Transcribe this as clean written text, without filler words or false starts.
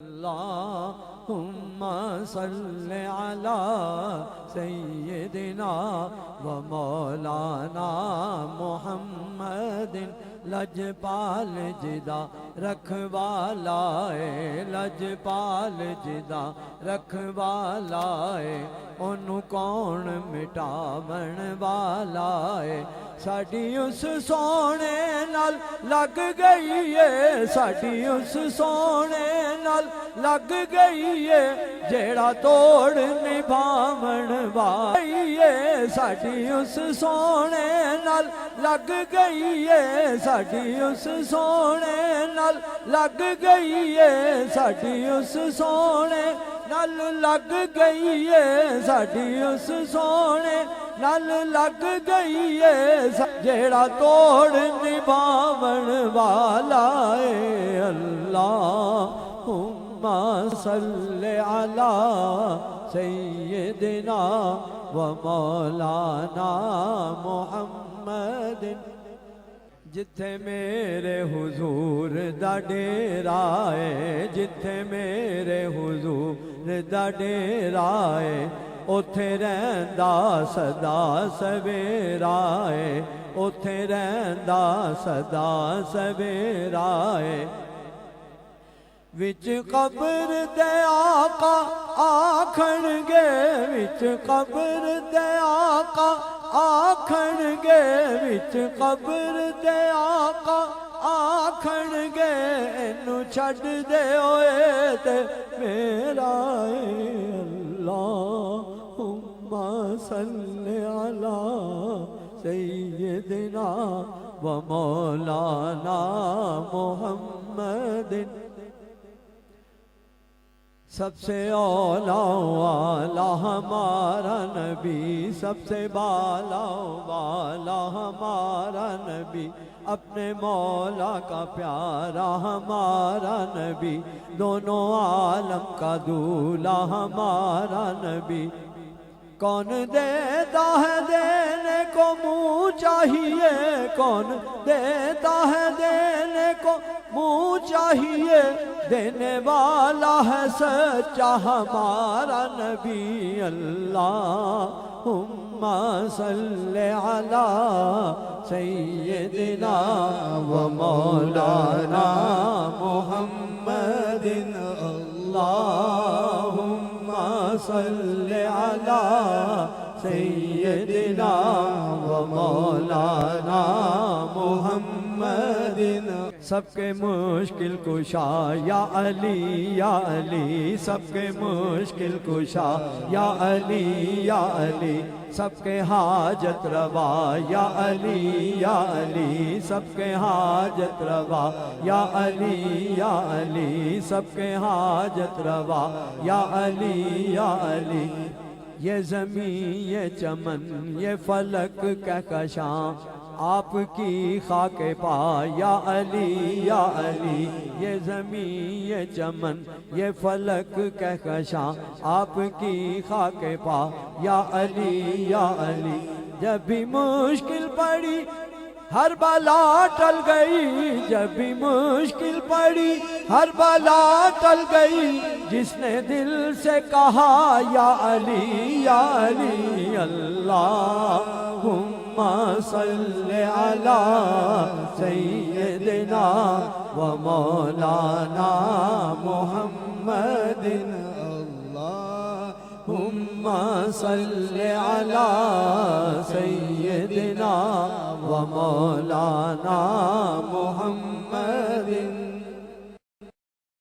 اللہم صلی علی سیدنا و مولانا محمد لجپال جدا رکھوالا ہے، لجپال جدا رکھوالا ہے، انہوں کون مٹاون والا ہے۔ ساڈی اس سونے نال لگ گئی ہے، ساڈی اس سونے نال لگ گئی ہے، جیڑا توڑ نبھاون والی ہے۔ ساڈی اس سونے نال لگ گئی ہے، ساڈی اس سونے نال لگ گئی ہے، ساڈی اس سونے نال لگ گئی ہے، ساڈی اس سونے نال لگ گئی ہے، جیڑا توڑ نبھاون والا ہے۔ اللہم صلی علی سیدنا و مولانا محمد۔ جتھے میرے حضور دا ڈیرا ہے، جتھے میرے حضور دا ڈیرا ہے، اوتھے رہندا سدا سویرا ہے، اوتھے رہندا سدا سویرا ہے۔ وچ قبر دے آقا آکھن گے، وچ قبر دے آقا آکھن گے، وچ قبر دے آقا آکھن گے، اینو چھڈ دے ہوئے تے میرا اے۔ اللہم صلی علی سیدنا و مولانا محمد۔ سب سے اولا والا ہمارا نبی، سب سے بالا والا ہمارا نبی، اپنے مولا کا پیارا ہمارا نبی، دونوں عالم کا دولا ہمارا نبی۔ کون دیتا ہے دینے کو منہ چاہیے، کون دیتا ہے دینے کو منہ چاہیے، دینے والا ہے سچا ہمارا نبی۔ اللہم صلی علی سیدنا و مولانا محمد۔ اللہم صلی علی سیدنا و مولانا محمد۔ سب کے مشکل کشا یا علی یا علی، سب کے مشکل کشا یا علی یا علی، سب کے حاجت روا یا علی یا علی، سب کے حاجت روا یا علی یا علی، سب کے حاجت روا یا علی یا علی۔ یہ زمین یہ چمن یہ فلک کہکشاں آپ کی خاک پا یا علی یا علی، یہ زمین یہ چمن یہ فلک کہکشاں آپ کی خاک پا یا علی یا علی۔ جب بھی مشکل پڑی ہر بلا ٹل گئی، جب بھی مشکل پڑی ہر بلا ٹل گئی، جس نے دل سے کہا یا علی یا علی۔ اللہم صلی علی سیدنا و مولانا محمد۔ اللہم صلی علی سیدنا و مولانا